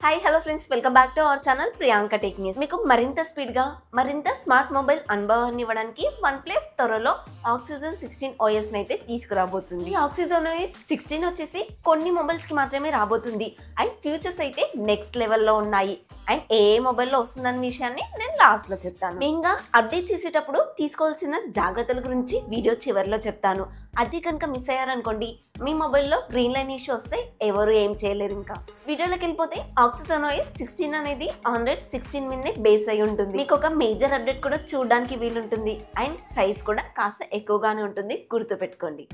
Hi hello friends, welcome back to our channel Priyanka tech news. మీకు మరింత స్పీడ్గా మరింత స్మార్ట్ మొబైల్ అనుభవాన్ని ఇవ్వడానికి OnePlus త్వరలో ఆక్సిజన్ 16 OS అయితే తీసుకురాబోతుంది. ఈ ఆక్సిజన్ OS 16 వచ్చేసి కొన్ని మొబైల్స్ కి మాత్రమే రాబోతుంది అండ్ ఫ్యూచర్స్ అయితే నెక్స్ట్ లెవెల్లో ఉన్నాయి. అండ్ ఏ మొబైల్లో వస్తుందన్న విషయాన్ని నేను లాస్ట్ లో చెప్తాను. మెయిన్గా అప్డేట్ చేసేటప్పుడు తీసుకోవాల్సిన జాగ్రత్తల గురించి వీడియో చివరిలో చెప్తాను. అది కనుక మిస్ అయ్యారనుకోండి, మీ మొబైల్లో గ్రీన్ లైన్ ఇష్యూ వస్తే ఎవరు ఏం చేయలేరు. ఇంకా వీడియోలోకి వెళ్ళిపోతే ఆక్సిజన్ OS 16 అనేది ఆండ్రాయిడ్ 16 మీదే బేస్ అయి ఉంటుంది. మీకు ఒక మేజర్ అప్డేట్ కూడా చూడడానికి వీలుంటుంది అండ్ సైజ్ కూడా కాస్త ఎక్కువగానే ఉంటుంది, గుర్తుపెట్టుకోండి.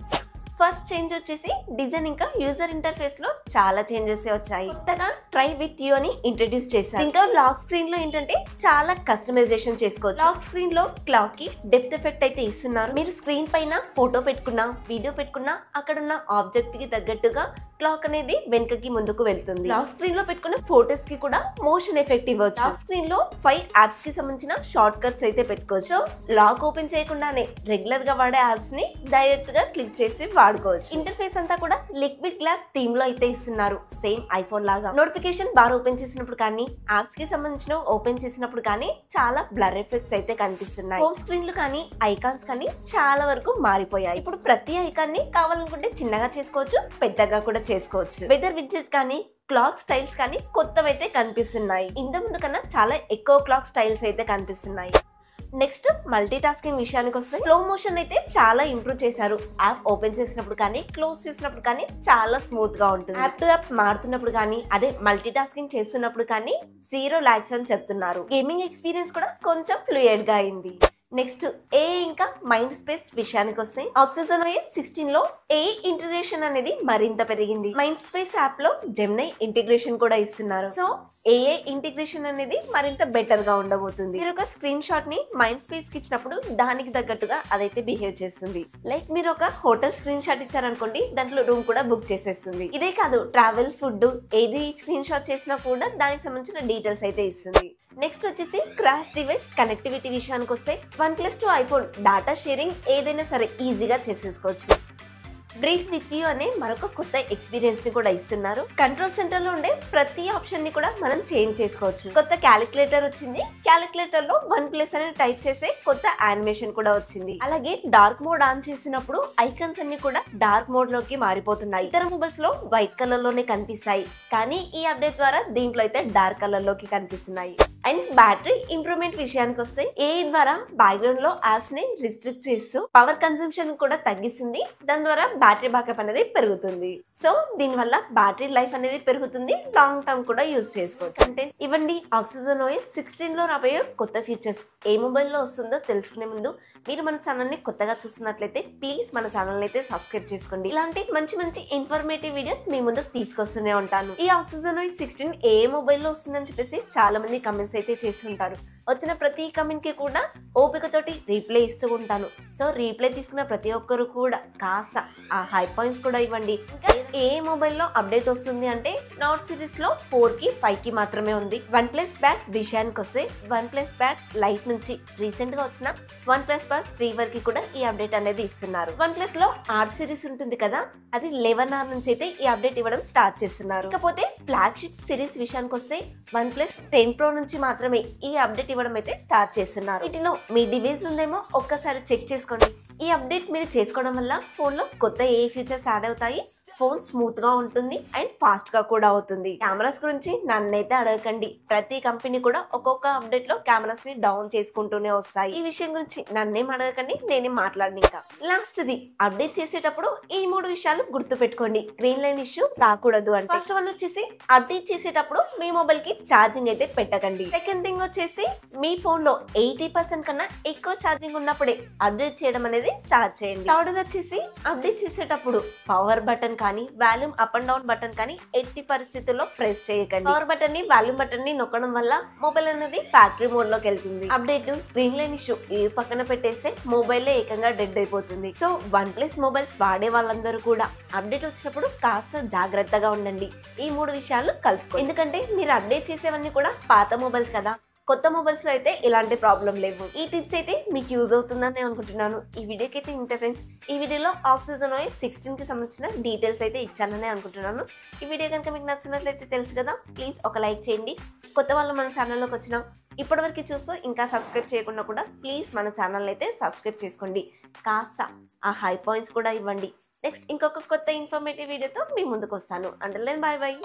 ఫస్ట్ చేంజ్ వచ్చేసి డిజైన్ ఇంకా యూజర్ ఇంటర్ఫేస్ లో చాలా చేంజెస్ వచ్చాయి. కొత్తగా ట్రై విత్ యూ అని ఇంట్రడ్యూస్ చేశారు. దీంట్లో లాక్ స్క్రీన్ లో ఏంటంటే చాలా కస్టమైజేషన్ చేసుకోవచ్చు. లాక్ స్క్రీన్ లో క్లాక్ కి డెప్త్ ఎఫెక్ట్ అయితే ఇస్తున్నారు. మీరు స్క్రీన్ పైన ఫోటో పెట్టుకున్నా, వీడియో పెట్టుకున్నా అక్కడున్న ఆబ్జెక్ట్ కి తగ్గట్టుగా క్లాక్ అనేది వెనుకకి ముందుకు వెళ్తుంది. లాక్ స్క్రీన్ లో పెట్టుకున్న ఫోటోస్ కి కూడా మోషన్ ఎఫెక్ట్ ఇవ్వచ్చు. లాక్ స్క్రీన్ లో 5 యాప్స్ కి సంబంధించిన షార్ట్ కట్స్ అయితే పెట్టుకోవచ్చు. లాక్ ఓపెన్ చేయకుండానే రెగ్యులర్ గా వాడే యాప్స్ ని డైరెక్ట్ గా క్లిక్ చేసి వాడుకోవచ్చు. ఇంటర్ఫేస్ అంతా కూడా లిక్విడ్ గ్లాస్ థీమ్ లో అయితే ఇస్తున్నారు, సేమ్ ఐఫోన్ లాగా. నోటిఫికేషన్ బార్ ఓపెన్ చేసినప్పుడు కానీ, యాప్స్ కి సంబంధించిన ఓపెన్ చేసినప్పుడు కానీ చాలా బ్లర్ ఎఫెక్ట్స్ అయితే కనిపిస్తున్నాయి. హోమ్ స్క్రీన్లు కానీ ఐకాన్స్ కానీ చాలా వరకు మారిపోయాయి. ఇప్పుడు ప్రతి ఐకాన్ ని కావాలనుకుంటే చిన్నగా చేసుకోవచ్చు, పెద్దగా కూడా చేసుకోవచ్చు. వెదర్ విడ్జెట్ కానీ క్లాక్ స్టైల్స్ కానీ కొత్తవైతే కనిపిస్తున్నాయి. ఇంత ముందు కన్నా చాలా ఎక్కువ క్లాక్ స్టైల్స్ అయితే కనిపిస్తున్నాయి. నెక్స్ట్ మల్టీ టాస్కింగ్ విషయానికి వస్తే స్లో మోషన్ అయితే చాలా ఇంప్రూవ్ చేశారు. యాప్ ఓపెన్ చేసినప్పుడు కానీ, క్లోజ్ చేసినప్పుడు కానీ చాలా స్మూత్ గా ఉంటుంది. యాప్ టు యాప్ మారుతున్నప్పుడు కానీ, అదే మల్టీ టాస్కింగ్ చేస్తున్నప్పుడు కానీ 0 లాగ్స్ అని చెప్తున్నారు. గేమింగ్ ఎక్స్పీరియన్స్ కూడా కొంచెం ఫ్లూయిడ్ గా అయింది. నెక్స్ట్ ఏ ఇంకా మైండ్ స్పేస్ విషయానికి వస్తే ఆక్సిజన్ OS 16 లో ఏ ఇంటిగ్రేషన్ అనేది మరింత పెరిగింది. మైండ్ స్పేస్ యాప్ లో జెమినై ఇంటిగ్రేషన్ కూడా ఇస్తున్నారు. సో ఏ ఇంటిగ్రేషన్ అనేది మరింత బెటర్ గా ఉండబోతుంది. మీరు ఒక స్క్రీన్ షాట్ ని మైండ్ స్పేస్ కి ఇచ్చినప్పుడు దానికి తగ్గట్టుగా అదైతే బిహేవ్ చేస్తుంది. లైక్ మీరు ఒక హోటల్ స్క్రీన్ షాట్ ఇచ్చారనుకోండి, దాంట్లో రూమ్ కూడా బుక్ చేసేస్తుంది. ఇదే కాదు, ట్రావెల్, ఫుడ్ ఏది స్క్రీన్ షాట్ చేసినా కూడా దానికి సంబంధించిన డీటెయిల్స్ అయితే ఇస్తుంది. నెక్స్ట్ వచ్చేసి క్రాస్ డివైస్ కనెక్టివిటీ విషయానికి వస్తే OnePlus to iPhone data sharing ఏదైనా సరే ఈజీగా చేసేసుకోవచ్చు. బ్రీత్ విత్ యూ అనే మరొక కొత్త ఎక్స్పీరియన్స్ ని కూడా ఇస్తున్నారు. కంట్రోల్ సెంటర్ లో ఉండే ప్రతి ఆప్షన్ ని కూడా మనం చేంజ్ చేసుకోవచ్చు. కొత్త క్యాలిక్యులేటర్ వచ్చింది. క్యాలిక్యులేటర్ లో OnePlus అని టైప్ చేసే కొత్త యానిమేషన్ కూడా వచ్చింది. అలాగే డార్క్ మోడ్ ఆన్ చేసినప్పుడు ఐకాన్స్ అన్ని కూడా డార్క్ మోడ్ లోకి మారిపోతున్నాయి. ఇతర మొబైల్స్ లో వైట్ కలర్ లోనే కనిపిస్తాయి, కానీ ఈ అప్డేట్ ద్వారా దీంట్లో అయితే డార్క్ కలర్ లోకి కనిపిస్తున్నాయి. అండ్ బ్యాటరీ ఇంప్రూవ్మెంట్ విషయానికి వస్తే ఏ ద్వారా బ్యాక్గ్రౌండ్ లో యాప్స్ ని రిస్ట్రిక్ట్ చేస్తూ పవర్ కన్సంప్షన్ కూడా తగ్గిస్తుంది. దాని ద్వారా బ్యాటరీ బ్యాకప్ అనేది పెరుగుతుంది. సో దీని వల్ల బ్యాటరీ లైఫ్ అనేది పెరుగుతుంది, లాంగ్ టర్మ్ కూడా యూజ్ చేసుకోవచ్చు. అంటే ఇవ్వండి ఆక్సిజన్ OS 16 లో రాబోయే కొత్త ఫీచర్స్. ఏ మొబైల్లో వస్తుందో తెలుసుకునే ముందు మీరు మన ఛానల్ ని కొత్తగా చూస్తున్నట్లయితే ప్లీజ్ మన ఛానల్ అయితే సబ్స్క్రైబ్ చేసుకోండి. ఇలాంటి మంచి మంచి ఇన్ఫర్మేటివ్ వీడియోస్ మీ ముందుకు తీసుకొస్తూనే ఉంటాను. ఈ ఆక్సిజన్ OS 16 ఏ మొబైల్లో వస్తుందని చెప్పేసి చాలా మంది కమెంట్స్ అయితే చేసి ఉంటారు. వచ్చిన ప్రతి కమెంట్ కి కూడా ఓపికతోటి రీప్లై ఇస్తూ ఉంటాను. సో రీప్లై తీసుకున్న ప్రతి ఒక్కరు కూడా కాస్త ఆ హై పాయింట్స్ కూడా ఇవ్వండి. ఇంకా ఏ మొబైల్లో అప్డేట్ వస్తుంది అంటే నాట్ సిరీస్ లో 4 కి 5 కి మాత్రమే ఉంది. OnePlus Pad విషయానికి వస్తే OnePlus Pad లైట్ నుంచి రీసెంట్ గా వచ్చిన OnePlus Pad 3 వరకు కూడా ఈ అప్డేట్ అనేది ఇస్తున్నారు. OnePlus లో R సిరీస్ ఉంటుంది కదా, అది 11R నుంచి అయితే ఈ అప్డేట్ ఇవ్వడం స్టార్ట్ చేస్తున్నారు. ఇకపోతే ఫ్లాగ్షిప్ సిరీస్ విషయానికి వస్తే OnePlus 10 Pro నుంచి మాత్రమే ఈ అప్డేట్ ఇవ్వడం అయితే స్టార్ట్ చేస్తున్నారు. వీటిలో మీ డివైస్ ఉందేమో ఒక్కసారి చెక్ చేసుకోండి. ఈ అప్డేట్ మీరు చేసుకోవడం వల్ల ఫోన్ లో కొత్త ఏ ఫీచర్స్ యాడ్ అవుతాయి, ఫోన్ స్మూత్ గా ఉంటుంది అండ్ ఫాస్ట్ గా కూడా అవుతుంది. కెమెరాస్ గురించి నన్నైతే అడగకండి. ప్రతి కంపెనీ కూడా ఒక్కొక్క అప్డేట్ లో కెమెరాస్ ని డౌన్ చేసుకుంటూనే వస్తాయి. ఈ విషయం గురించి నన్నేం అడగకండి, నేనేం మాట్లాడను. ఇంకా లాస్ట్ ది అప్డేట్ చేసేటప్పుడు ఈ 3 విషయాలు గుర్తు పెట్టుకోండి. గ్రీన్ లైన్ ఇష్యూ రాకూడదు అంటే ఫస్ట్ వన్ వచ్చేసి అప్డేట్ చేసేటప్పుడు మీ మొబైల్ కి ఛార్జింగ్ అయితే పెట్టకండి. సెకండ్ థింగ్ వచ్చేసి మీ ఫోన్ లో 80% కన్నా ఎక్కువ ఛార్జింగ్ ఉన్నప్పుడే అప్డేట్ చేయడం అనేది స్టార్ట్ చేయండి. థర్డ్ వచ్చేసి అప్డేట్ చేసేటప్పుడు పవర్ బటన్ కానీ volume up and down button కానీ ఎట్టి పరిస్థితుల్లో ప్రెస్ చేయకండి. పవర్ బటన్ ని వాల్యూమ్ బటన్ ని నొక్కడం వల్ల మొబైల్ అనేది ఫ్యాక్టరీ మోడ్ లోకి వెళ్తుంది. అప్డేట్ గ్రీన్ లైన్ ఇష్యూ ఈ పక్కన పెట్టేస్తే మొబైల్ ఏకంగా డెడ్ అయిపోతుంది. సో OnePlus మొబైల్స్ వాడే వాళ్ళందరూ కూడా అప్డేట్ వచ్చినప్పుడు కాస్త జాగ్రత్తగా ఉండండి. ఈ 3 విషయాలు కలుపుకో, ఎందుకంటే మీరు అప్డేట్ చేసేవన్నీ కూడా పాత మొబైల్స్ కదా, కొత్త మొబైల్స్ లో అయితే ఇలాంటి ప్రాబ్లం లేవు. ఈ టిప్స్ అయితే మీకు యూజ్ అవుతుందని నేను అనుకుంటున్నాను. ఈ వీడియోకి అయితే ఇంత ఫ్రెండ్స్. ఈ వీడియోలో ఆక్సిజన్ OS 16 కి సంబంధించిన డీటెయిల్స్ అయితే ఇచ్చానని అనుకుంటున్నాను. ఈ వీడియో కనుక మీకు నచ్చినట్లయితే తెలుసు కదా, ప్లీజ్ ఒక లైక్ చేయండి. కొత్త వాళ్ళు మన ఛానల్లోకి వచ్చిన ఇప్పటివరకు చూస్తూ ఇంకా సబ్స్క్రైబ్ చేయకుండా కూడా ప్లీజ్ మన ఛానల్ అయితే సబ్స్క్రైబ్ చేసుకోండి. కాస్త ఆ హై పాయింట్స్ కూడా ఇవ్వండి. నెక్స్ట్ ఇంకొక కొత్త ఇన్ఫర్మేటివ్ వీడియోతో మీ ముందుకు వస్తాను. అంటలే బాయ్ బాయ్.